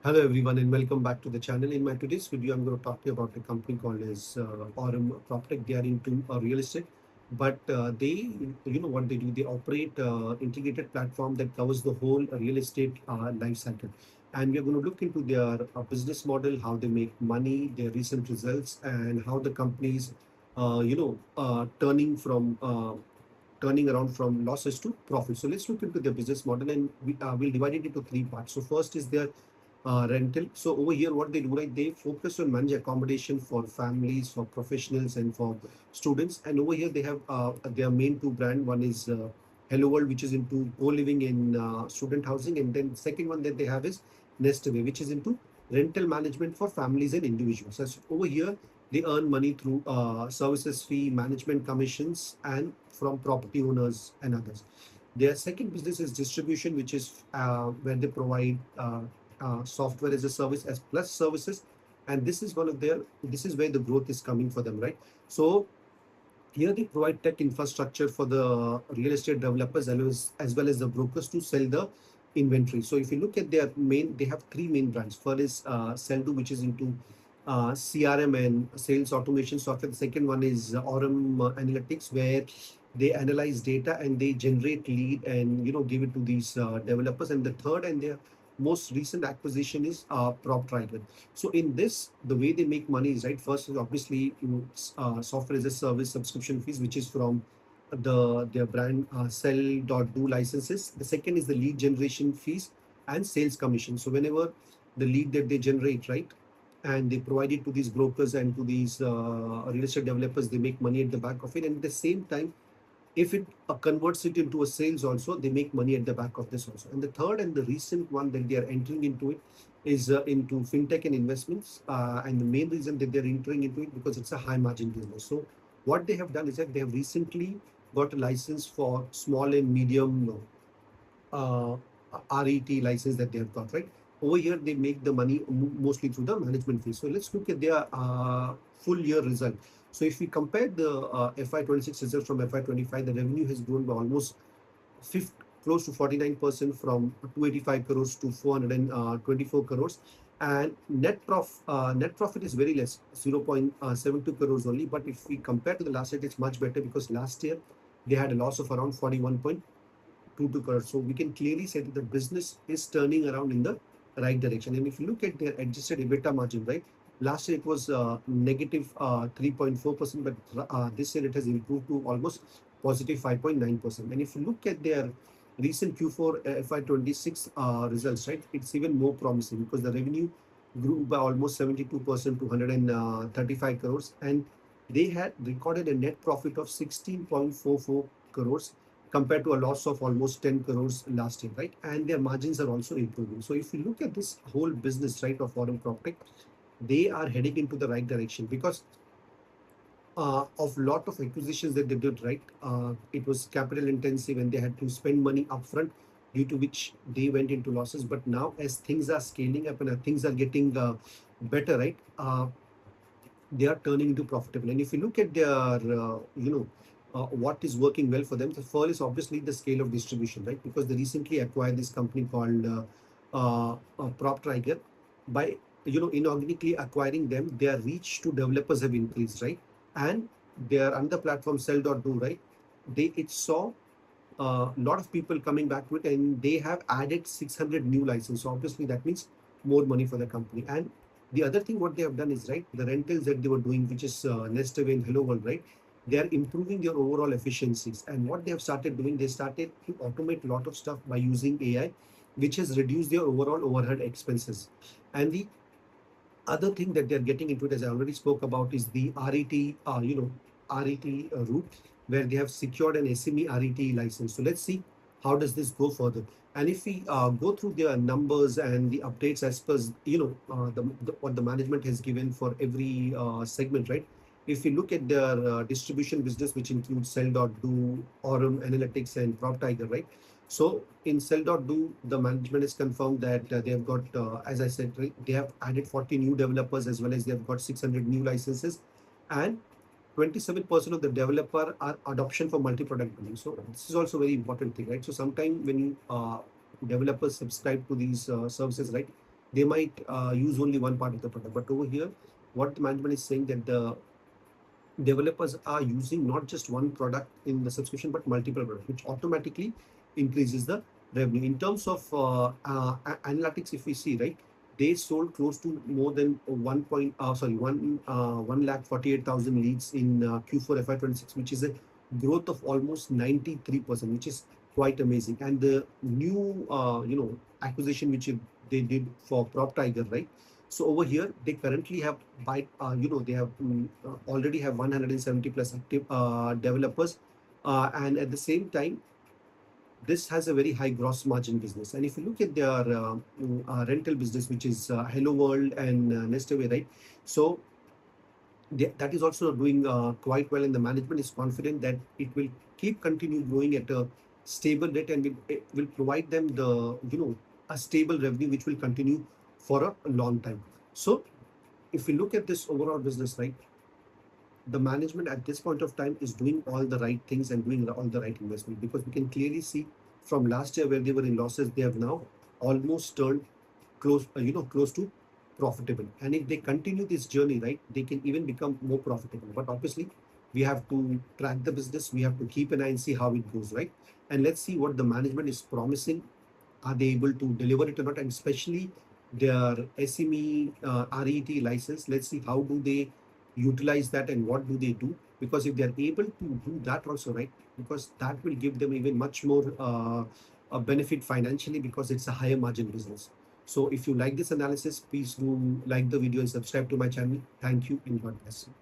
Hello everyone and welcome back to the channel. In my today's video, I'm going to talk to you about a company called as Aurum PropTech. They are into real estate, but you know what they do? They operate integrated platform that covers the whole real estate life cycle. And we're going to look into their business model, how they make money, their recent results, and how the companies, turning around from losses to profit. So let's look into their business model, and we'll divide it into three parts. So first is their rental. So over here, what they do, right? They focus on manage accommodation for families, for professionals, and for students. And over here, they have their main two brand. One is Hello World, which is into co-living in student housing, and then second one that they have is NestAway, which is into rental management for families and individuals. So over here, they earn money through services fee, management commissions, and from property owners and others. Their second business is distribution, which is where they provide software as a service as plus services, and this is one of their this is where the growth is coming for them, right? So here they provide tech infrastructure for the real estate developers as well as the brokers to sell the inventory. So if you look at their main, they have three main brands. First is Sell2, which is into CRM and sales automation software. The second one is Aurum Analytics, where they analyze data and they generate lead and give it to these developers. And the third and their most recent acquisition is PropTiger. So in this, the way they make money is, right, first is obviously software as a service subscription fees, which is from their brand sell.do licenses. The second is the lead generation fees and sales commission. So whenever the lead that they generate, right, and they provide it to these brokers and to these real estate developers, they make money at the back of it. And at the same time, if it converts it into a sales also, they make money at the back of this also. And the third and the recent one that they are entering into it is into fintech and investments. And the main reason that they're entering into it because it's a high margin business. So what they have done is that they have recently got a license for small and medium uh, RET license that they have got, right? Over here, they make the money mostly through the management fees. So let's look at their full year result. So if we compare the FY26 results from FY25, the revenue has grown by almost 50, close to 49% from 285 crores to 424 crores. And net profit is very less, 0.72 crores only. But if we compare to the last year, it's much better because last year they had a loss of around 41.22 crores. So we can clearly say that the business is turning around in the right direction. And if you look at their adjusted EBITDA margin, right, last year it was negative 3.4%, but this year it has improved to almost positive 5.9%. And if you look at their recent Q4 FY26 results, right, it's even more promising because the revenue grew by almost 72% to 135 crores, and they had recorded a net profit of 16.44 crores compared to a loss of almost 10 crores last year, right? And their margins are also improving. So if you look at this whole business, right, of Aurum PropTech, they are heading into the right direction because of lot of acquisitions that they did, right? It was capital intensive and they had to spend money upfront, due to which they went into losses. But now, as things are scaling up and things are getting better, right? They are turning into profitable. And if you look at their, what is working well for them, the first is obviously the scale of distribution, right? Because they recently acquired this company called PropTiger. By inorganically acquiring them, their reach to developers have increased, right? And their under platform sell.do, right? It saw a lot of people coming back to it, and they have added 600 new licenses. So obviously that means more money for the company. And the other thing what they have done is, right, the rentals that they were doing, which is NestAway and Hello World, right, they are improving their overall efficiencies. And what they have started doing, they started to automate a lot of stuff by using AI, which has reduced their overall overhead expenses. And the other thing that they're getting into it, as I already spoke about, is the RET, RET route, where they have secured an SME RET license. So let's see how does this go further. And if we go through their numbers and the updates as per what the management has given for every segment, right? If you look at their distribution business, which includes Sell.do, Aurum Analytics, and PropTiger, right? So in Sell.do, the management has confirmed that they have got, as I said, right, they have added 40 new developers as well as they have got 600 new licenses, and 27% of the developer are adoption for multi-product billing. So this is also very important thing, right? So sometime when you developers subscribe to these services, right, they might use only one part of the product. But over here, what the management is saying that the developers are using not just one product in the subscription but multiple products, which automatically increases the revenue. In terms of analytics, if we see, right, they sold close to more than 1 lakh 48,000 leads in Q4 FY26, which is a growth of almost 93%, which is quite amazing. And the new acquisition which they did for PropTiger, right? So over here, they currently have they have already have 170 plus active developers, and at the same time, this has a very high gross margin business. And if you look at their rental business, which is Hello World and NestAway, right? So that is also doing quite well, and the management is confident that it will keep continue growing at a stable rate, and it will provide them the a stable revenue which will continue for a long time. So if we look at this overall business, right, the management at this point of time is doing all the right things and doing all the right investment, because we can clearly see from last year where they were in losses, they have now almost turned close to profitable. And if they continue this journey, right, they can even become more profitable. But obviously, we have to track the business, we have to keep an eye and see how it goes, right? And let's see what the management is promising. Are they able to deliver it or not? And especially their SME RET license, let's see how do they utilize that and what do they do. Because if they're able to do that also, right, because that will give them even much more a benefit financially, because it's a higher margin business. So if you like this analysis, please do like the video and subscribe to my channel. Thank you and God bless you.